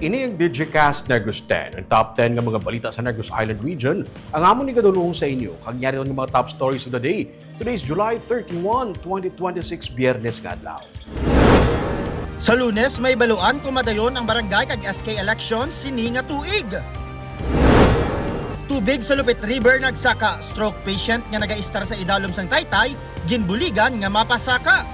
Ini ang Digicast Negros 10, ang top 10 ng mga balita sa Negros Island region. Ang amon ni kadulong sa inyo, kagyari ng mga top stories of the day. Today is July 31, 2026, Biyernes nga adlaw. Sa Lunes, may baluan kumadayon ang barangay kag SK elections sini nga tuig. Tubig sa Lupit River nagsaka, stroke patient nga nagaistar sa idalom sang Taytay, ginbuligan nga mapasaka.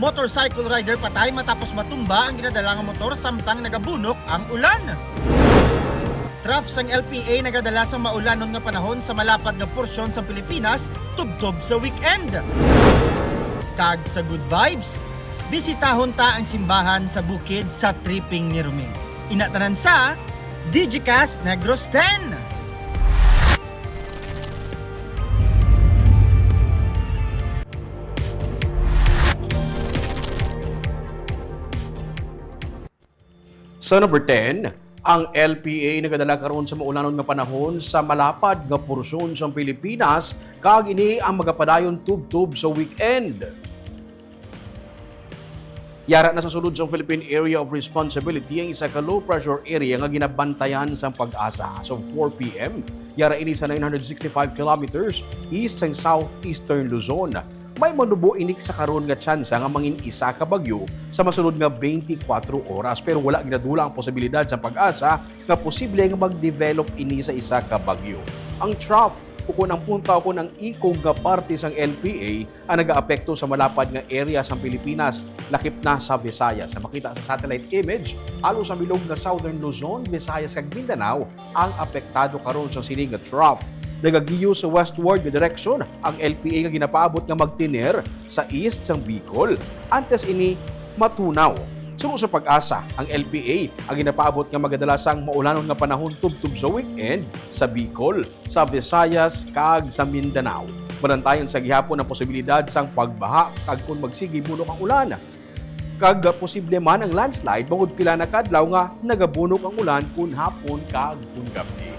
Motorcycle rider patay matapos matumba ang ginadala nga motor samtang nagabunok ang ulan. Traf sang LPA nagadala sa maulanon nga panahon sa malapad nga porsyon sa Pilipinas tubtob sa weekend. Kag sa good vibes, bisitahon ta ang simbahan sa bukid sa tripping ni Ruming. Inatanan sa Digicast Negros 10. Sa number 10, ang LPA nagadala karon sa maulanon nga panahon sa malapad nga porsyon sa Pilipinas kag ini ang magapadayon tubtob sa weekend. Yara na sa sulod sa Philippine Area of Responsibility ang isa ka low pressure area nga ginabantayan sa Pag-asa. So 4 p.m. yara ini sa 965 kilometers east sang southeastern Luzon. May manubo inik sa karon nga tsansa nga mangin isa ka bagyo sa masunod nga 24 oras pero wala ginadula ang posibilidad sa Pag-asa nga posible nga mag-develop ini sa isa ka bagyo. Ang trough o kung ang punta o kung ang ikog nga parte sang LPA ang nag-aapekto sa malapad nga area sa Pilipinas, lakip na sa Visayas. Sa makita sa satellite image, alo sa milog na Southern Luzon, Visayas kag Mindanao ang apektado karon sa sining nga trough. Nagagiyo sa westward nga direksyon ang LPA nga ginapaabot nga magtiner sa east sang Bicol. Antes ini matunaw. Sunod sa Pag-asa, ang LPA ang ginapaabot nga magadalasang maulanon nga panahon tubtob sa weekend sa Bicol, sa Visayas kag sa Mindanao. Banantayan sa gihapon ang posibilidad sang pagbaha kag kung magsigi bunok ang ulan. Kag posible man ang landslide bangod pila na kadlaw nga nagabunok ang ulan kun hapon kag kun gabi.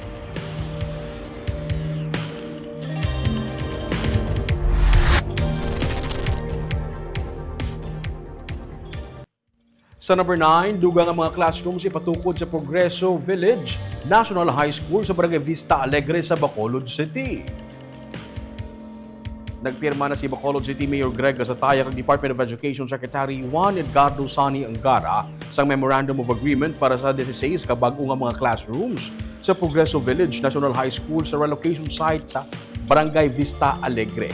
Sa number 9, dugang ang mga classrooms ipatukod sa Progreso Village National High School sa Barangay Vista Alegre sa Bacolod City. Nagpirma na si Bacolod City Mayor Greg Gasataya kag Department of Education Secretary Juan Edgardo Sani Angara sa Memorandum of Agreement para sa 16 ka bag-o nga mga classrooms sa Progreso Village National High School sa relocation site sa Barangay Vista Alegre.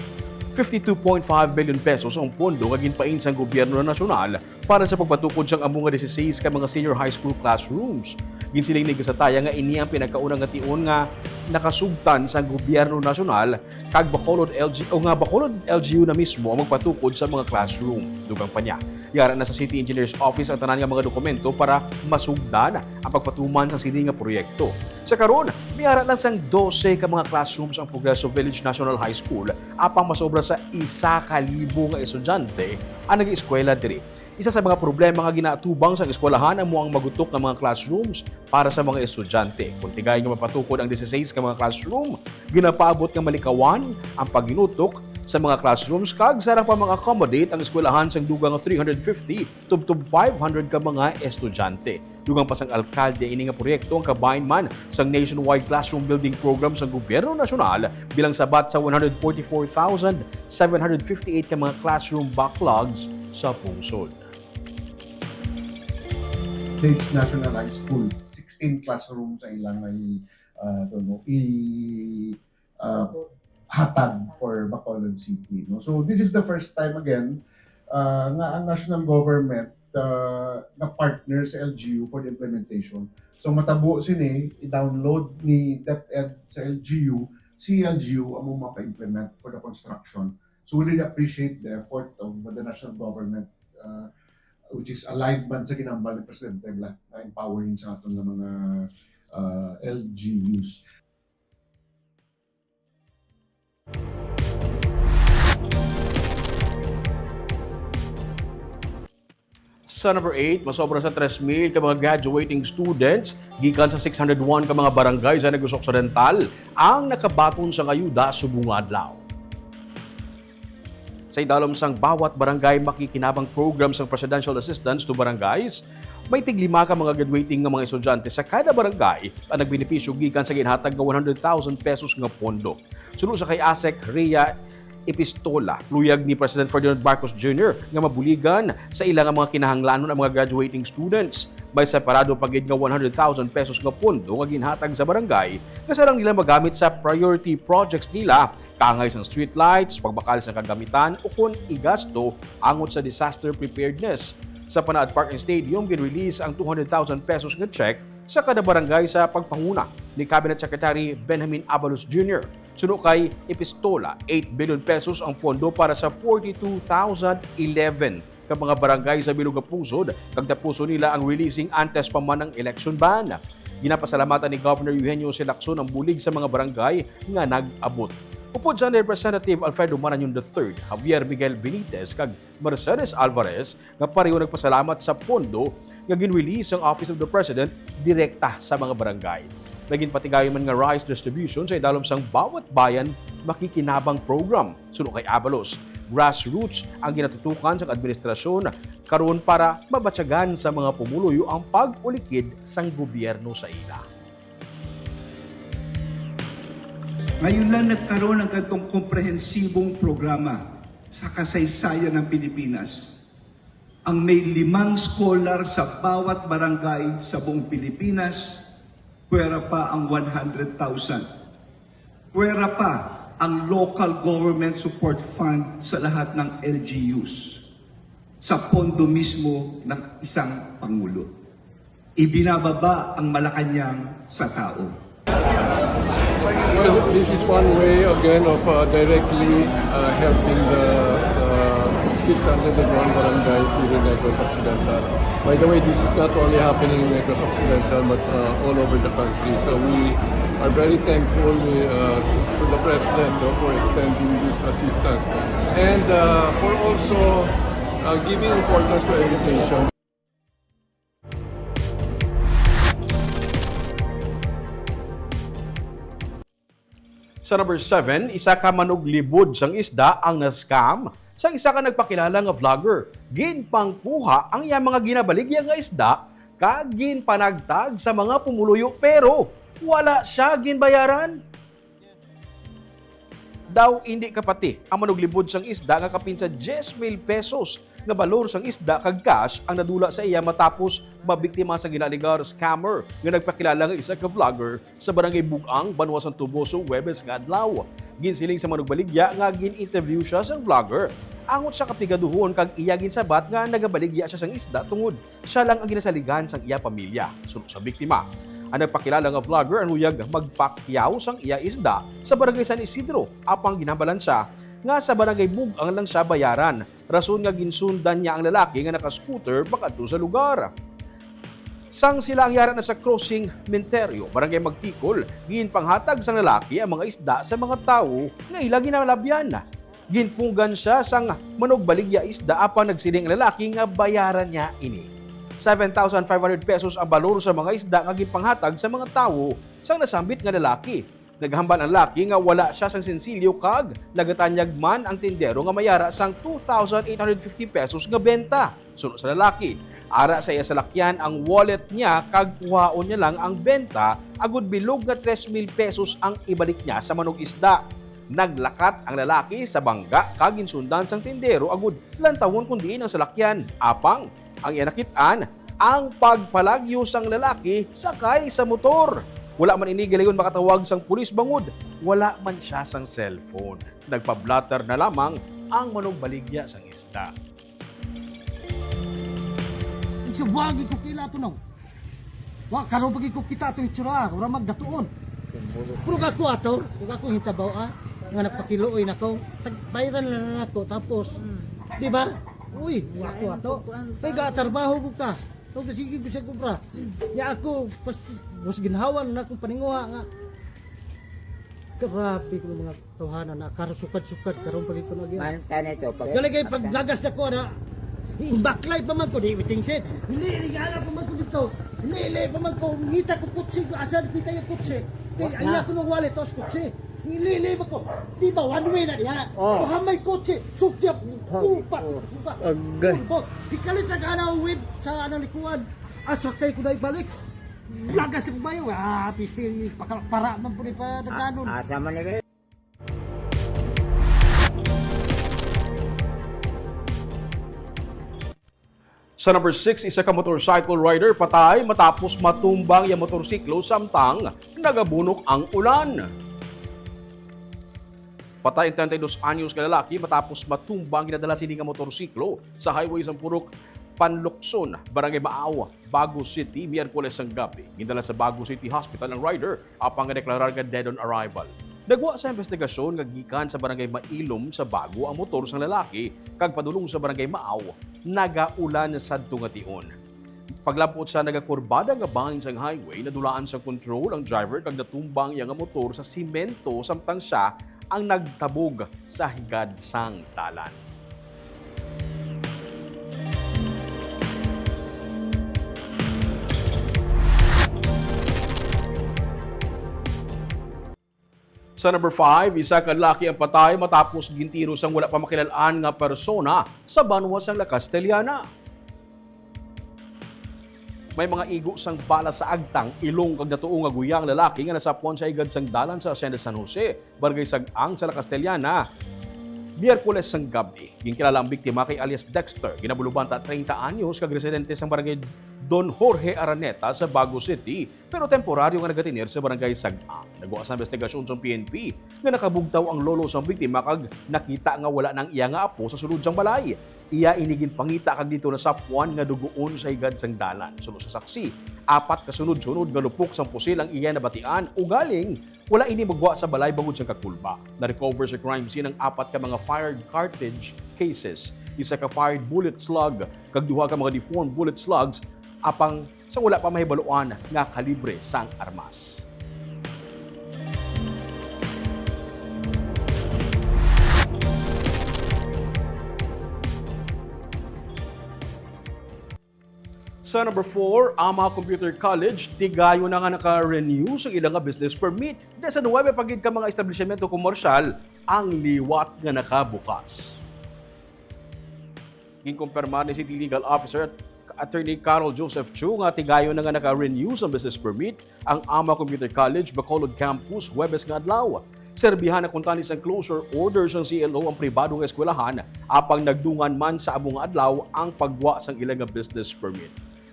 52.5 billion pesos ang pondo nga ginpain sa gobyerno nasyonal para sa pagpatukod sang among nga 16 ka mga senior high school classrooms. Ginsiling ni Gasataya nga ini ang pinakaunang nga tion nga nakasugtan sa gobyerno nasyonal kag Bacolod LGU na mismo ang magpatukod sa mga classroom. Dugang pa niya, yara na sa City Engineer's Office ang tanan nga mga dokumento para masugdan ang pagpatuman sa sini nga proyekto. Sa karon, miyara lang sang 12 ka mga classrooms ang Progreso Village National High School apang masobra sa 1,000 nga estudyante ang nag-eskwela diri. Isa sa mga problema nga ginatubang sa eskwelahan ang muang magutok ng mga classrooms para sa mga estudyante. Kung tigay nga mapatukod ang 16 ka mga classroom, ginapaabot nga malikawan ang pagginutok sa mga classrooms kag sarang pa mga accommodate ang eskwelahan sang dugang 350 tubtob 500 ka mga estudyante. Dugang pa sang alkalde ini nga proyekto ang kabahin man sang nationwide classroom building program sa gobyerno nasyonal bilang sabat sa 144,758 ka mga classroom backlogs sa pungsod. Village National High School, 16 classrooms sa ilang hatag for Bacolod City. No? So this is the first time again nga ang national government na partner sa LGU for the implementation. So matabo sini i-download ni DepEd sa LGU, si LGU ang mapa-implement for the construction. So we really appreciate the effort of the national government which is aligned man sa ginambal ni Presidente na empowering sa aton ng mga LGUs. Sa number 8, masobra sa 3,000 ka mga graduating students gikan sa 601 ka mga barangay sa Negros Occidental ang nakabaton sa ayuda subong adlaw. Sa idalom sang bawat barangay makikinabang program sang Presidential Assistance to Barangays, May tiglima ka mga graduating nga mga estudyante sa kada barangay ang nagbenepisyo gikan sa ginhatag nga 100,000 pesos nga pondo. Sunod sa kay ASEC Rhea Epistola, luyag ni President Ferdinand Marcos Jr. nga mabuligan sa ilang mga kinahanglanon ang mga graduating students. May separado pagid nga 100,000 pesos nga pondo nga ginhatag sa barangay kasarang nila magamit sa priority projects nila, kangay sa street lights, pagbakal sa kagamitan o kung igasto angot sa disaster preparedness. Sa Panaad Park and Stadium, ginrelease ang 200,000 pesos nga check sa kada barangay sa pagpanguna ni Cabinet Secretary Benjamin Abalos Jr. Suno kay Epistola, 8 billion pesos ang pondo para sa 42,011 ka mga barangay sa Bilog nga Pusod, kag tapuso nila ang releasing antes pa man ang election ban. Ginapasalamatan ni Governor Eugenio C. Lacson ang bulig sa mga barangay nga nag-abot. Upod sa Representative Alfredo Marañon III, Javier Miguel Benitez kag Mercedes Alvarez nga pareho nagpasalamat sa pondo nga ginrelease ang Office of the President direkta sa mga barangay. Naging patigayon man nga rice distribution sa idalom sang bawat bayan makikinabang program. Suno kay Abalos, grassroots ang ginatutukan sa administrasyon karon para mabatyagan sa mga pumuluyo ang pag-ulikid sang gobyerno sa ila. Ngayon lang nagkaroon ng ganitong komprehensibong programa sa kasaysayan ng Pilipinas. Ang may 5 scholar sa bawat barangay sa buong Pilipinas, pwera pa ang 100,000. Pwera pa ang local government support fund sa lahat ng LGUs sa pondo mismo ng isang Pangulo. Ibinababa ang Malacanang sa tao. Well, this is one way again of directly helping the 601 barangays here in Negros Occidental. By the way, this is not only happening in Negros Occidental but all over the country. So we are very thankful to the President for extending this assistance and for also giving importance to education. Sa number 7, isa ka manuglibod sang isda ang na-scam sa isa ka nagpakilala nga vlogger. Ginpangkuha ang iyang mga ginabaligya nga isda kag ginpanagtag sa mga pumuluyo pero wala siya ginbayaran. Daw hindi kapati ang manuglibod sang isda nga kapin sa 10,000 pesos nga balor sang isda kag cash ang nadula sa iya matapos mabiktima sa ginaligar scammer nga nagpakilala nga isa ka vlogger sa barangay Bugang, Banwasan Tuboso, Huwebes nga adlaw. Ginsiling sa manugbaligya nga gin-interview siya sang vlogger. Angot sa kapigaduhon kag iya ginsabat nga nagabaligya siya sang isda tungod siya lang ang ginasaligan sang iya pamilya. Sunod sa biktima, ang nagpakilala nga vlogger ang huyag magpakyaw sang iya isda sa barangay San Isidro apang ginabalan siya nga sa barangay Bugang lang siya bayaran. Rason nga ginsundan niya ang lalaki nga naka-scooter pakadto sa lugar. Sang sila ang yara na sa crossing Menterio, barangay Magtikol, ginpanghatag sang lalaki ang mga isda sa mga tao nga ila ginalabyan. Ginpunggan siya sang manugbaligya isda apang nagsiling ang lalaki nga bayaran niya ini. 7,500 pesos ang balor sa mga isda nga ginpanghatag sa mga tao sang nasambit nga lalaki. Naghambal ang laki nga wala siya sang sensilyo kag nagatanyag man ang tindero nga mayara sang 2,850 pesos nga benta. Sunod sa lalaki, ara sa iya salakyan ang wallet niya kag kuhaon niya lang ang benta agud bilog nga 3,000 pesos ang ibalik niya sa manug isda. Naglakat ang lalaki sa bangga kag ginsundan sang tindero agud lantawon kundi ang salakyan. Apang ang iya nakitaan ang pagpalagyo sang lalaki sakay sa motor. Wala man ini galayon makatawag sang pulis bangod. Wala man siya sang cellphone. Nagpa-blatter na lamang ang manugbaligya sang isda. Igsubagi ko kila ito no. Wa karon pagi ko kita ito itsura, ora magdatuon. Pero ako ato, kung ako hitabaw nga nagpakiluoy nako, tagbayaran na nako tapos di ba? Uy, ako ato. Kay gatarbaho ko ka. So sige ko sa kubra. Ya ako mas ginhawan na akong paninguha nga. Grabe ko mga tuhanan na karusukad-sukad karon pagi ko na gyud. Man kanito pag Galagay paglagas na ko na baklay pa man ko di witing set. Hindi gala pa man ko dito. Hindi pa man ko ngita ko kutsi ko asa kita yung kutsi. Kay aya ko ng wallet tos kutsi. Nilili ba ko? Di ba one way na diha? Oh. May kotse, sukyap, upat, sukat. Agay. Ikalit na ka na uwid sa anong likuan. Asakay ko na ibalik. Lagas ko ba yun? Pisil, para man po ni pa nagkanon. Asa man ni kayo? Sa number 6, isa ka motorcycle rider patay matapos matumbang yung motorsiklo samtang nagabunok ang ulan. Patay ang 32 anyos ka lalaki matapos matumbang ginadala sini nga motorsiklo sa highway sa Purok Panlukson, Barangay Maawa, Bago City, Miyerkules ang gabi. Ginadala sa Bago City Hospital ang rider apang deklarar nga dead on arrival. Nagwa sa investigasyon nga gikan sa Barangay Mailom sa Bago ang motor sang lalaki kag padulong sa Barangay Maaw nagaulan sadto nga tion. Paglapot sa nagakurbada nga bangin sang highway, nadulaan sa control ang driver kag natumbang yang motor sa simento samtang siya ang nagtabog sa higad sang dalan. Sa number 5, isa ka lalaki ang patay matapos gintiro sang wala pa makilalaan nga persona sa banwa sang La Castellana. May mga igo sang bala sa agtang ilong kag natuong nga guyang lalaki nga nasapuan sa igad sang dalan sa Hacienda San Jose, Barangay Sag-ang sa La Castellana. Miyerkules sang gabi, ginkilala ang biktima kay alias Dexter, ginabuluban ta 30 anyos kag residente sang Barangay Don Jorge Araneta sa Bago City, pero temporaryo nga nagatinir sa Barangay Sag-ang. Nagwa sa investigasyon sa PNP nga nakabugtaw ang lolo sang biktima kag nakita nga wala nang iya nga apo sa sulod sang balay. Iya inigin pangita kag dito na sapuan nga dugoon sa higad sang dalan. Sunod sa saksi, 4 kasunod-sunod nga lupok sang pusil ang iya nabatian ugaling wala ini magwa sa balay bangod sa kakulba. Na-recover sa crime scene ang 4 ka mga fired cartridge cases, isa ka fired bullet slug, kag 2 ka mga deformed bullet slugs, apang sa wala pa mahibaluan nga kalibre sang armas. Sa number 4, Ama Computer College, tigayo na nga naka-renew sa ilang nga business permit. Dahil sa 9 pagid ka mga establishmento komersyal, ang liwat nga nakabukas. Ginkumpirma ni City Legal Officer Attorney Carol Joseph Chu nga tigayo na nga naka-renew sa business permit ang Ama Computer College, Bacolod Campus, Huwebes nga adlaw. Serbihan na kuntanis ang closure orders ng CLO ang pribadong eskwelahan apang nagdungan man sa abong adlaw ang pagwa sang ilang nga business permit.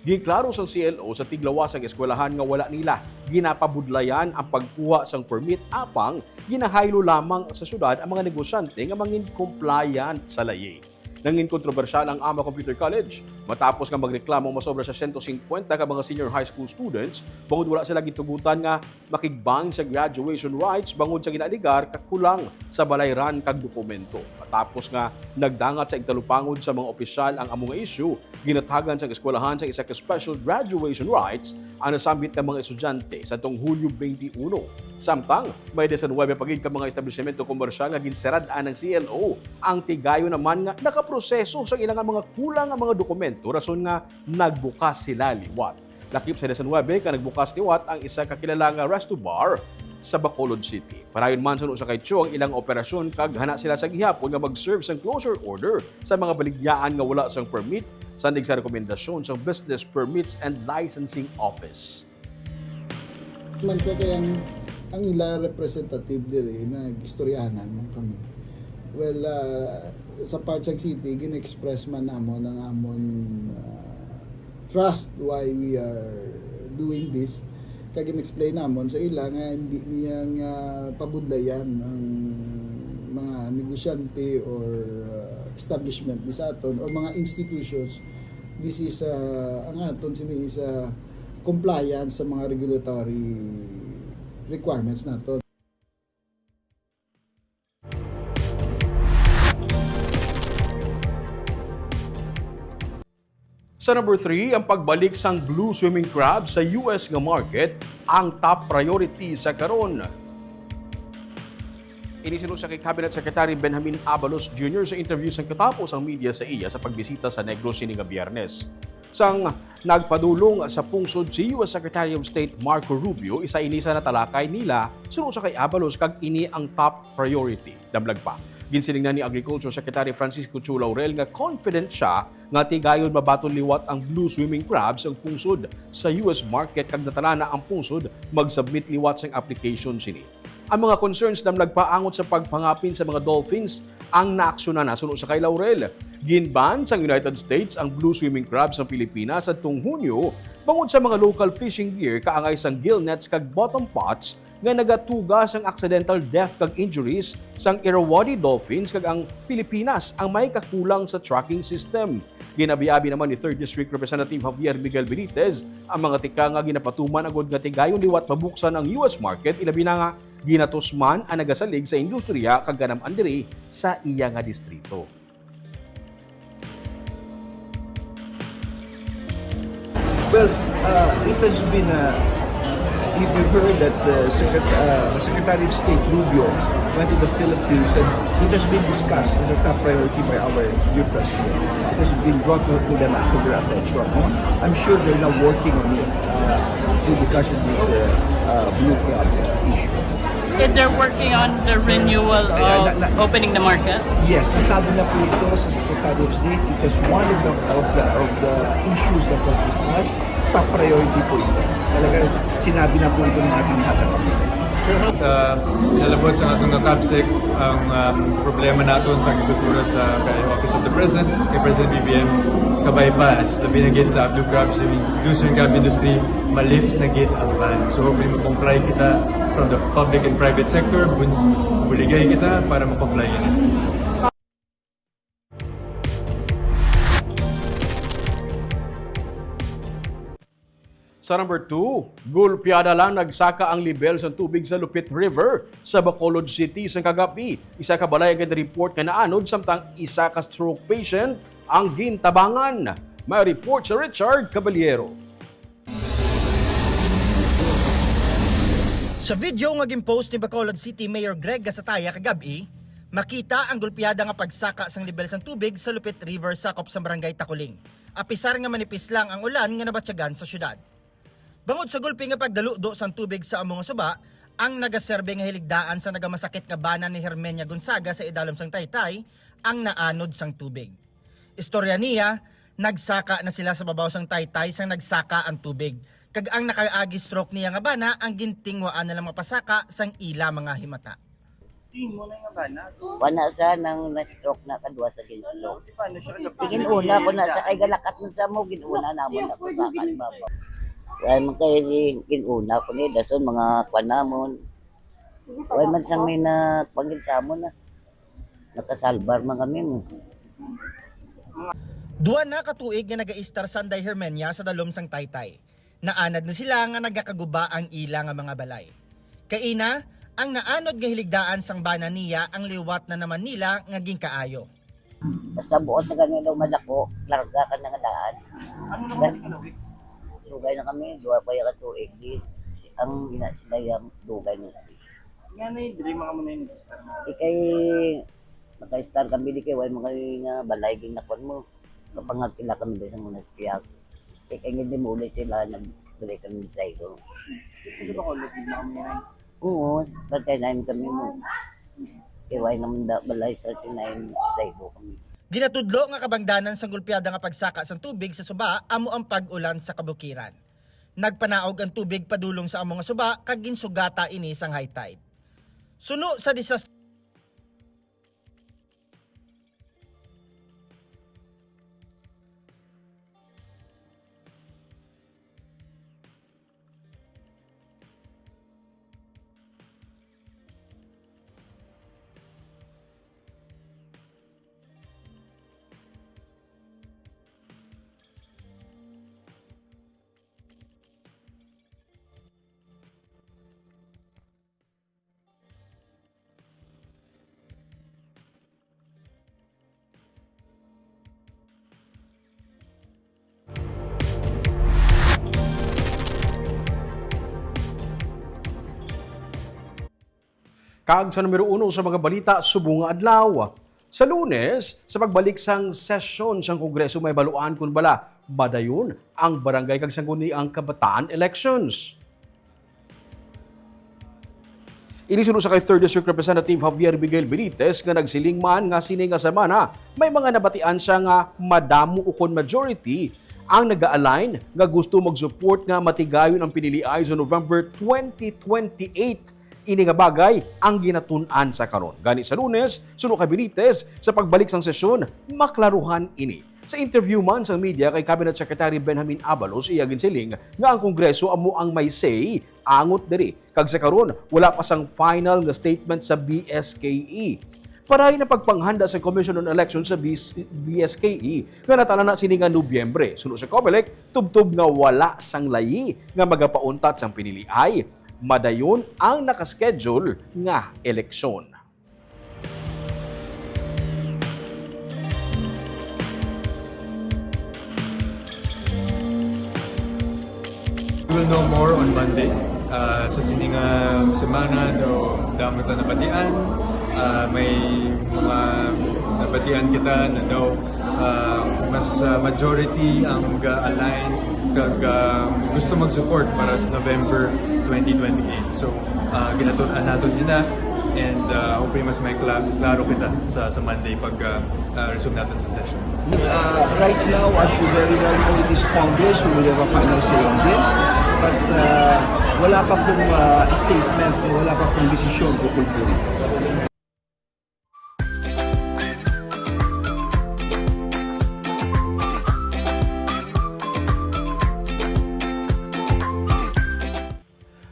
Giklaro sang CLO sa tiglawas ang eskwelahan nga wala nila ginapabudlayan ang pagkuha sang permit apang ginahaylo lamang sa syudad ang mga negosyante nga mangin compliant sa layi. Nangin kontrobersyal ang Ama Computer College matapos nga magreklamo masobra sa 150 ka mga senior high school students bangod wala sila gitugutan nga makigbang sa graduation rights bangod sa ginaligar kakulang sa balayran kag dokumento. Matapos nga nagdangat sa igtalupangod sa mga opisyal ang among issue, ginatagan sa eskwelahan sa isa ka special graduation rights ang nasambit ng mga estudyante sa tong Hulyo 21. Samtang may 19 pagid ka mga establishmento komersyal nga ginseradaan ng CLO, ang tigayo naman nga nakaproseso sa ilang mga kulang nga mga dokumento rason nga nagbukas sila liwat. Lakip sa 19 ka nagbukas liwat ang isa ka kilala nga resto bar sa Bacolod City. Parayon man sa kay Cho ang ilang operasyon kag hana sila sa gihapon nga mag-serve sang closure order sa mga baligyaan nga wala sang permit sandig sa rekomendasyon sang Business Permits and Licensing Office. Man ko kaya ang ila representative dire na gistoryahanan man kami. Well, sa Patsang City, gin-express man namon ang amon trust why we are doing this. Kaya gin-explain namon sa ila nga hindi niyang pabudlayan ang mga negosyante or establishment ni sa aton or mga institutions. This is ang aton sini is compliance sa mga regulatory requirements naton. Sa number 3, ang pagbalik sang blue swimming crab sa US nga market ang top priority sa karon. Inisino sa kay Cabinet Secretary Benjamin Abalos Jr. sa interview sang katapos ang media sa iya sa pagbisita sa Negros sining nga Biyernes. Sang nagpadulong sa pungsod si US Secretary of State Marco Rubio, isa ini sa natalakay nila sunod sa kay Abalos kag ini ang top priority. Damlag pa, Ginsiling ni Agriculture Secretary Francisco Chu Laurel nga confident siya nga tigayon mabaton liwat ang blue swimming crabs ang pungsod sa US market kag natala na ang pungsod mag-submit liwat sang application sini. Ang mga concerns na nagpaangot sa pagpangapin sa mga dolphins ang naaksyonan na suno sa kay Laurel. Ginban sa United States ang blue swimming crabs ng Pilipinas adtong Hunyo bangod sa mga local fishing gear kaangay sang gill nets kag bottom pots nga nagatuga sang accidental death kag injuries sang Irrawaddy dolphins kag ang Pilipinas ang may kakulang sa tracking system. Ginabiabi naman ni 3rd District Representative Javier Miguel Benitez ang mga tika nga ginapatuman agad nga tigayon liwat mabuksan ang US market ilabi na nga ginatos man ang nagasalig sa industriya kag ganam andiri sa iya nga distrito. Well, it has been, if you've heard that Secretary of State Rubio went to the Philippines and it has been discussed as a top priority by our new president. It has been brought to their attention. I'm sure they're now working on it because of this blue crab issue. If they're working on the renewal of opening the market? Yes, nasabi na po ito sa Secretary of State because one of the issues that was discussed, top priority po ito. Talaga sinabi na po ito ng ating hatang pamilya. Nalabot sa atong natabsik ang problema naton sa agrikultura sa kay Office of the President, kay President BBM kabay pa as labi na gid sa blue crab industry malift na gid ang ban. So hopefully ma-comply kita from the public and private sector, buligay kita para ma-comply yan. Sa number 2, gulpiada lang nagsaka ang level sa tubig sa Lupit River sa Bacolod City sa kagabi. Isa ka balay agad report nga naanod samtang isa ka stroke patient ang gintabangan. May report sa Richard Caballero. Sa video nga gimpost ni Bacolod City Mayor Greg Gasataya kagabi, makita ang gulpiada nga pagsaka sang level sang tubig sa Lupit River sakop sa Barangay Takuling. Apisar nga manipis lang ang ulan nga nabatyagan sa syudad. Bangod sa gulpi nga pagdaludo sang tubig sa among suba, ang nagaserbe nga hiligdaan sa nagamasakit nga bana ni Hermenia Gonzaga sa idalom sang Taytay ang naanod sang tubig. Istorya niya, nagsaka na sila sa babaw sang Taytay sang nagsaka ang tubig. Kag ang nakaagi stroke niya nga bana ang gintingwaan na lang mapasaka sang ila mga himata. Panasa nang na-stroke na kadwa sa stroke. Tingin una ko na sa kay galakat na sa mo ginuna namon ako sa kalbabaw. Kaya man kayo ginuna ko ni dason mga kwanamon. Kaya man sang may na panggil sa mo na. Nakasalbar man kami mo. Duwa na katuig nga naga-istar Sanday Hermenia sa dalom sang Taytay. Naanad na sila nga nagakaguba ang ila nga mga balay. Kaina, ang naanod nga hiligdaan sang bana niya ang liwat na naman nila nga ginkaayo. Basta buot na ganyan daw malako, larga ka na nga daan. Ano naman kanawik? Dugay na kami, duwa pa yung katuig. Ang ina sila yung dugay nila. Nga na yung mga muna yung nag-istar na. Ikay, maka-star kami di kay, way mga nga balay ginakon mo. Kapangagkila kami din sa mga piyak. Ikay hindi mo ulit sila, nagbalik kami sa iyo. Hindi ba ko ulit na kami yan? Oo, 39 kami mo. Iway naman balay 39 sa iyo kami. Ginatudlo nga kabangdanan sang gulpiada nga pagsaka sang tubig sa suba amo ang pag-ulan sa kabukiran. Nagpanaog ang tubig padulong sa amo nga suba kag ginsugata ini sang high tide. Suno sa disaster Kag sa numero 1 sa mga balita subong nga adlaw. Sa Lunes, sa pagbalik sang sesyon sang Kongreso may baluan kun bala badayon ang barangay kag sangguni ang kabataan elections. Inisunod sa kay 3rd District Representative Javier Miguel Benitez nga nagsiling man nga sini nga semana may mga nabatian siya nga madamo ukon majority ang naga-align nga gusto mag-support nga matigayon ang piniliay sa November 2028. Ini nga bagay ang ginatun-an sa karon. Gani sa Lunes, sunod kay Benitez sa pagbalik sang sesyon, maklaruhan ini. Sa interview man sa media kay Cabinet Secretary Benjamin Abalos, iya ginsiling nga ang Kongreso amo ang may say angot diri. Kag sa karon, wala pa sang final nga statement sa BSKE. Paray na pagpanghanda sa Commission on Elections sa BSKE nga natala na sini nga Nobyembre. Sunod sa COMELEC, tubtob nga wala sang layi nga magapauntat sang piniliay. Madayon ang nakaschedule nga eleksyon. We will know more on Monday. Sa sining semana do damo ta nabatian. May mga nabatian kita na daw mas majority ang ga-align kag gusto mag-support para sa November 2028. So ginatun-an nato nila and hopefully mas may klaro kita sa Monday pag resume natin sa session. Right now, as you very well know, it is Congress who will have a final say on this. But wala pa pong statement, wala pa pong desisyon tungkol po rito.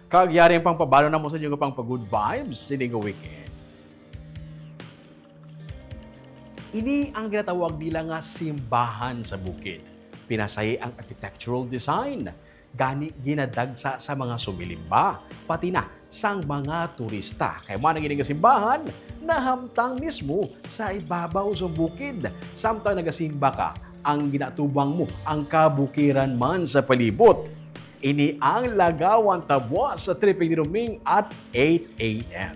Kagyari ang pangpabalo na mo sa inyo pang pag-good vibes sining weekend. Ini ang ginatawag nila nga simbahan sa bukid. Pinasay ang architectural design. Gani ginadagsa sa mga sumilimba, pati na sang mga turista. Kaya man ang nga simbahan, nahamtang mismo sa ibabaw sa bukid. Samtang nagasimba ka, ang ginatubang mo ang kabukiran man sa palibot. Ini ang Lagawan Tabwa sa Tripping ni Ruming at 8 a.m.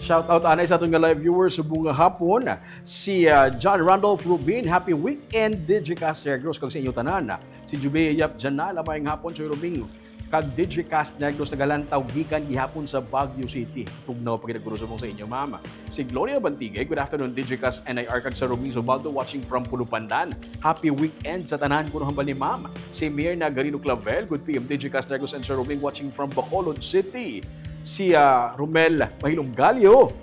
Shoutout anay sa atong live viewers subong nga hapon. Si John Randolph Rubin, happy weekend Digicast Negros kag sa inyo tanan. Si Jubei Yap Janal, amayang hapon sa Rubin. Kag Digicast Negros nagalantaw gikan gihapon sa Baguio City. Tugnaw pag nagkurusubong sa inyo mama. Si Gloria Bantigay, good afternoon Digicast NIR kag sa Rubin Subaldo watching from Pulupandan. Happy weekend sa tanan kuno hambal ni mama. Si Mirna Garino Clavel, good PM Digicast Negros and sa Rubin watching from Bacolod City. Si Romel Mahilong Galio,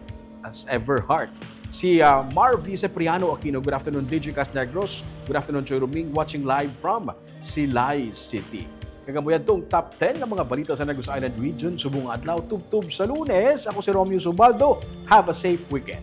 as ever heart. Si Marvy Cipriano Aquino, good afternoon Digicast Negros. Good afternoon Choy Ruming, watching live from Silay City. Kagamuyan tong top 10 ng mga balita sa Negros Island Region. Subong adlaw, tubtub sa Lunes. Ako si Romeo Subaldo. Have a safe weekend.